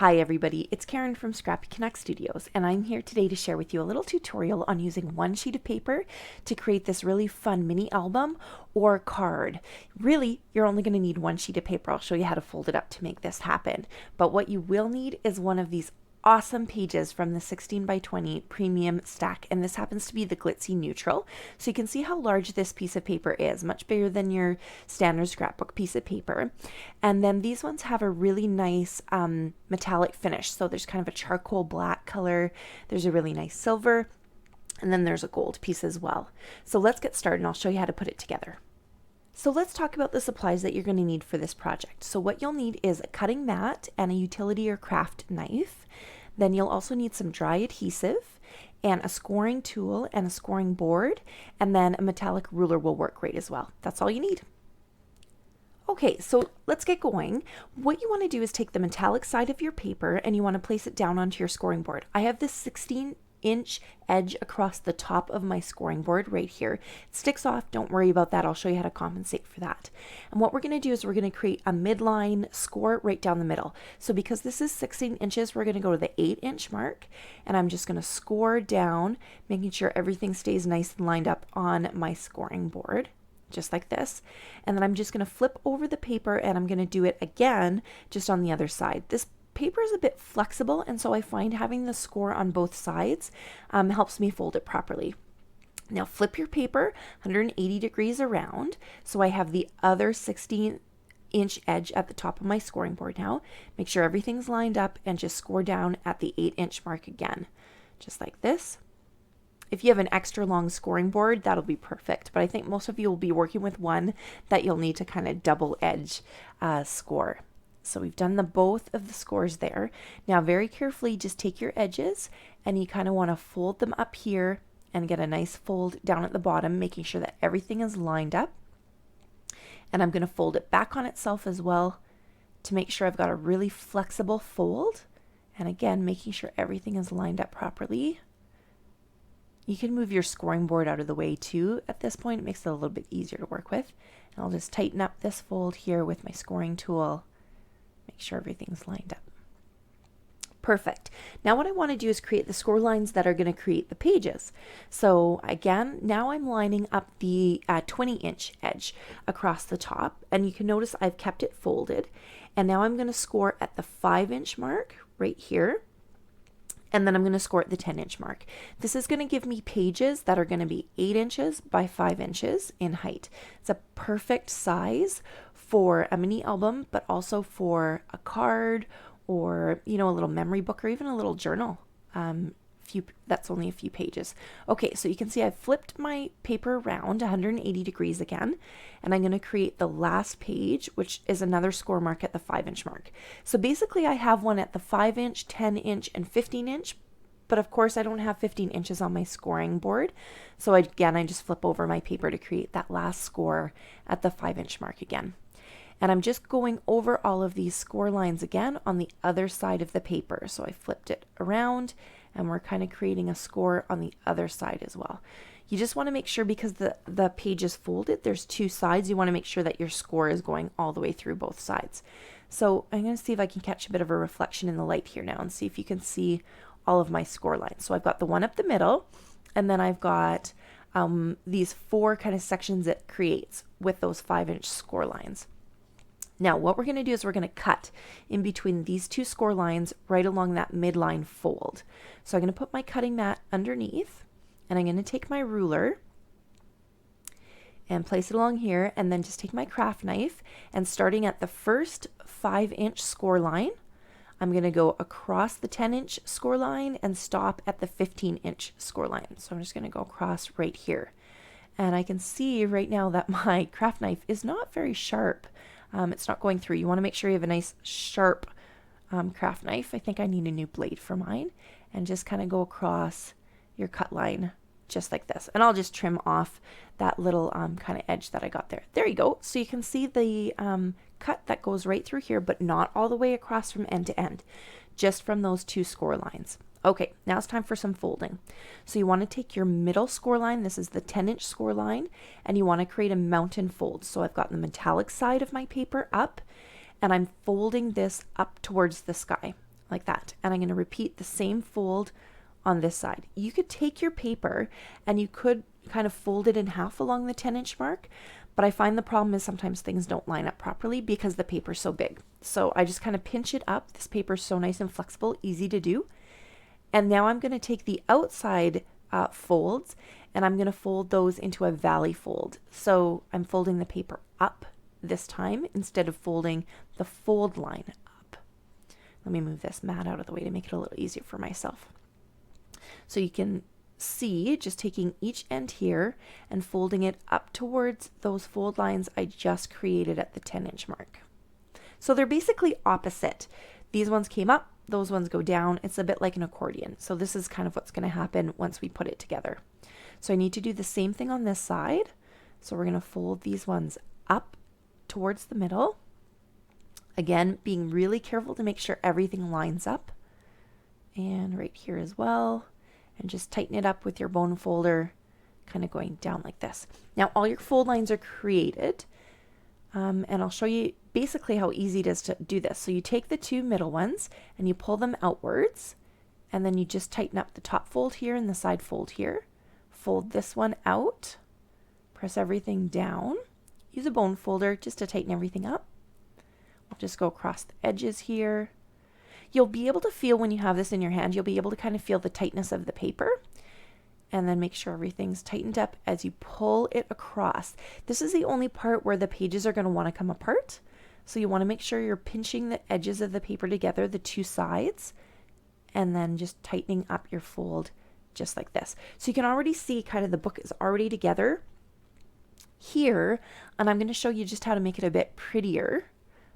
Hi everybody, it's Karen from Scrappy Connect Studios, and I'm here today to share with you a little tutorial on using one sheet of paper to create this really fun mini album or card. Really, you're only going to need one sheet of paper. I'll show you how to fold it up to make this happen. But what you will need is one of these awesome pages from the 16 by 20 premium stack, and this happens to be the glitzy neutral. So you can see how large this piece of paper is, much bigger than your standard scrapbook piece of paper. And then these ones have a really nice metallic finish. So there's kind of a charcoal black color, there's a really nice silver, and then there's a gold piece as well. So let's get started and I'll show you how to put it together. So let's talk about the supplies that you're going to need for this project. So what you'll need is a cutting mat and a utility or craft knife. Then you'll also need some dry adhesive and a scoring tool and a scoring board, and then a metallic ruler will work great as well. That's all you need. Okay, so let's get going. What you want to do is take the metallic side of your paper and you want to place it down onto your scoring board. I have this 16-inch edge across the top of my scoring board right here. It sticks off, don't worry about that. I'll show you how to compensate for that. And what we're going to do is we're going to create a midline score right down the middle. So because this is 16 inches, we're going to go to the 8-inch mark, and I'm just going to score down, making sure everything stays nice and lined up on my scoring board, just like this. And then I'm just going to flip over the paper and I'm going to do it again just on the other side. This paper is a bit flexible, and so I find having the score on both sides helps me fold it properly. Now flip your paper 180 degrees around, so I have the other 16-inch edge at the top of my scoring board now. Make sure everything's lined up and just score down at the 8-inch mark again, just like this. If you have an extra long scoring board, that'll be perfect, but I think most of you will be working with one that you'll need to kind of double edge score. So we've done both of the scores there. Now very carefully just take your edges and you kind of want to fold them up here and get a nice fold down at the bottom, making sure that everything is lined up. And I'm going to fold it back on itself as well to make sure I've got a really flexible fold. And again, making sure everything is lined up properly. You can move your scoring board out of the way too at this point. It makes it a little bit easier to work with. And I'll just tighten up this fold here with my scoring tool. Make sure everything's lined up. Perfect. Now what I want to do is create the score lines that are going to create the pages. So again, now I'm lining up the 20-inch edge across the top, and you can notice I've kept it folded. And now I'm going to score at the 5-inch mark right here. And then I'm going to score at the 10-inch mark. This is going to give me pages that are going to be 8 inches by 5 inches in height. It's a perfect size for a mini album, but also for a card or, you know, a little memory book or even a little journal. That's only a few pages. Okay, so you can see I've flipped my paper around 180 degrees again, and I'm going to create the last page, which is another score mark at the 5-inch mark. So basically I have one at the 5-inch, 10-inch, and 15-inch, but of course I don't have 15 inches on my scoring board. So again, I just flip over my paper to create that last score at the 5-inch mark again. And I'm just going over all of these score lines again on the other side of the paper. So I flipped it around and we're kind of creating a score on the other side as well. You just want to make sure, because the page is folded, there's two sides, you want to make sure that your score is going all the way through both sides. So I'm going to see if I can catch a bit of a reflection in the light here now and see if you can see all of my score lines. So I've got the one up the middle, and then I've got these 4 kind of sections it creates with those 5-inch score lines. Now what we're going to do is we're going to cut in between these 2 score lines right along that midline fold. So I'm going to put my cutting mat underneath, and I'm going to take my ruler and place it along here, and then just take my craft knife, and starting at the first 5-inch score line, I'm going to go across the 10-inch score line and stop at the 15-inch score line. So I'm just going to go across right here. And I can see right now that my craft knife is not very sharp. It's not going through. You want to make sure you have a nice sharp craft knife. I think I need a new blade for mine. And just kind of go across your cut line just like this. And I'll just trim off that little kind of edge that I got there. There you go. So you can see the cut that goes right through here, but not all the way across from end to end, just from those 2 score lines. Okay, now it's time for some folding. So you want to take your middle score line, this is the 10-inch score line, and you want to create a mountain fold. So I've got the metallic side of my paper up, and I'm folding this up towards the sky. like that. And I'm going to repeat the same fold on this side. You could take your paper and you could kind of fold it in half along the 10-inch mark, but I find the problem is sometimes things don't line up properly because the paper's so big. So I just kind of pinch it up. This paper's so nice and flexible, easy to do. And now I'm going to take the outside folds and I'm going to fold those into a valley fold. So I'm folding the paper up this time instead of folding the fold line up. Let me move this mat out of the way to make it a little easier for myself. So you can see just taking each end here and folding it up towards those fold lines I just created at the 10-inch mark. So they're basically opposite. These ones came up, those ones go down. It's a bit like an accordion. So this is kind of what's going to happen once we put it together. So I need to do the same thing on this side. So we're going to fold these ones up towards the middle. Again, being really careful to make sure everything lines up. And right here as well. And just tighten it up with your bone folder, kind of going down like this. Now all your fold lines are created. And I'll show you basically how easy it is to do this. So you take the two middle ones and you pull them outwards, and then you just tighten up the top fold here and the side fold here. Fold this one out, press everything down. Use a bone folder just to tighten everything up. We'll just go across the edges here. You'll be able to feel when you have this in your hand, you'll be able to kind of feel the tightness of the paper. And then make sure everything's tightened up as you pull it across. This is the only part where the pages are going to want to come apart. So you want to make sure you're pinching the edges of the paper together, the two sides, and then just tightening up your fold just like this. So you can already see kind of the book is already together here, and I'm going to show you just how to make it a bit prettier.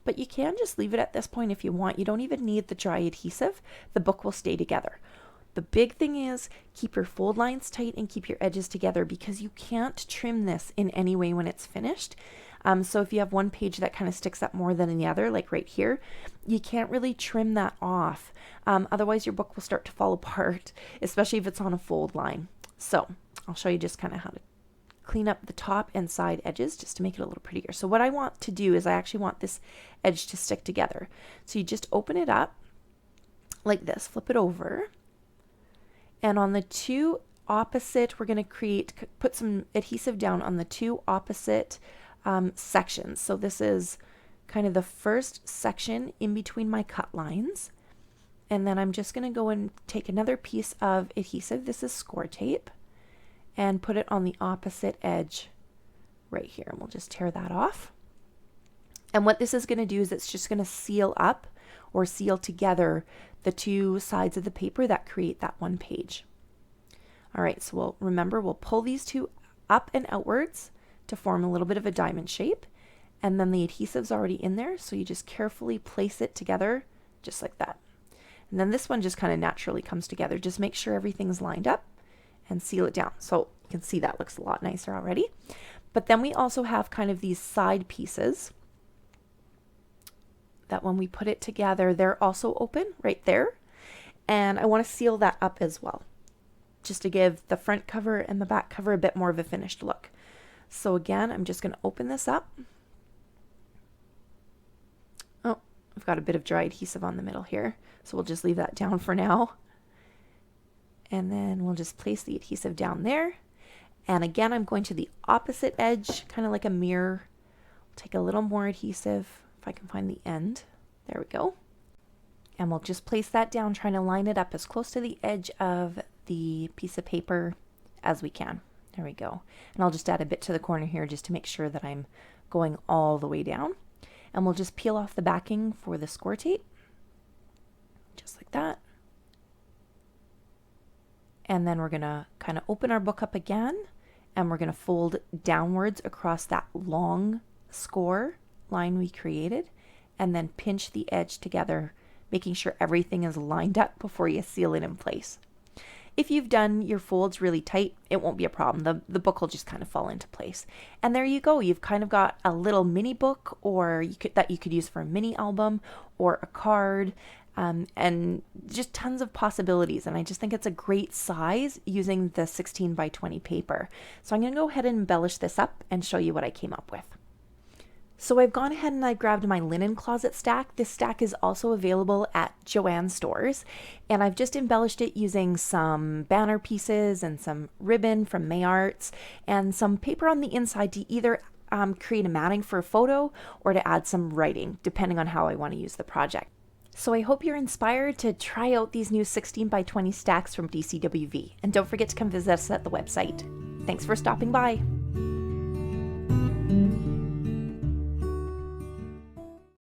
But you can just leave it at this point if you want. You don't even need the dry adhesive. The book will stay together. The big thing is keep your fold lines tight and keep your edges together because you can't trim this in any way when it's finished. So if you have one page that kind of sticks up more than the other, like right here, you can't really trim that off. Otherwise your book will start to fall apart, especially if it's on a fold line. So I'll show you just kind of how to clean up the top and side edges just to make it a little prettier. So what I want to do is I actually want this edge to stick together. So you just open it up like this, flip it over. And on the two opposite, we're going to put some adhesive down on the two opposite sections. So this is kind of the first section in between my cut lines. And then I'm just going to go and take another piece of adhesive. This is score tape. And put it on the opposite edge right here. And we'll just tear that off. And what this is going to do is it's just going to seal up or seal together the two sides of the paper that create that one page. All right, so we'll pull these two up and outwards to form a little bit of a diamond shape. And then the adhesive's already in there, so you just carefully place it together just like that. And then this one just kind of naturally comes together. Just make sure everything's lined up and seal it down. So you can see that looks a lot nicer already. But then we also have kind of these side pieces that when we put it together, they're also open right there. And I want to seal that up as well, just to give the front cover and the back cover a bit more of a finished look. So again, I'm just going to open this up. Oh, I've got a bit of dry adhesive on the middle here, so we'll just leave that down for now. And then we'll just place the adhesive down there. And again, I'm going to the opposite edge, kind of like a mirror. Take a little more adhesive, if I can find the end. There we go. And we'll just place that down, trying to line it up as close to the edge of the piece of paper as we can. There we go. And I'll just add a bit to the corner here just to make sure that I'm going all the way down. And we'll just peel off the backing for the score tape, just like that. And then we're going to kind of open our book up again, and we're going to fold downwards across that long score line we created, and then pinch the edge together, making sure everything is lined up before you seal it in place. If you've done your folds really tight, it won't be a problem. The book will just kind of fall into place. And there you go. You've kind of got a little mini book, or that you could use for a mini album or a card, and just tons of possibilities. And I just think it's a great size using the 16 by 20 paper. So I'm going to go ahead and embellish this up and show you what I came up with. So I've gone ahead and I grabbed my linen closet stack. This stack is also available at Joann's stores, and I've just embellished it using some banner pieces and some ribbon from May Arts and some paper on the inside to either create a matting for a photo or to add some writing, depending on how I want to use the project. So I hope you're inspired to try out these new 16 by 20 stacks from DCWV, and don't forget to come visit us at the website. Thanks for stopping by.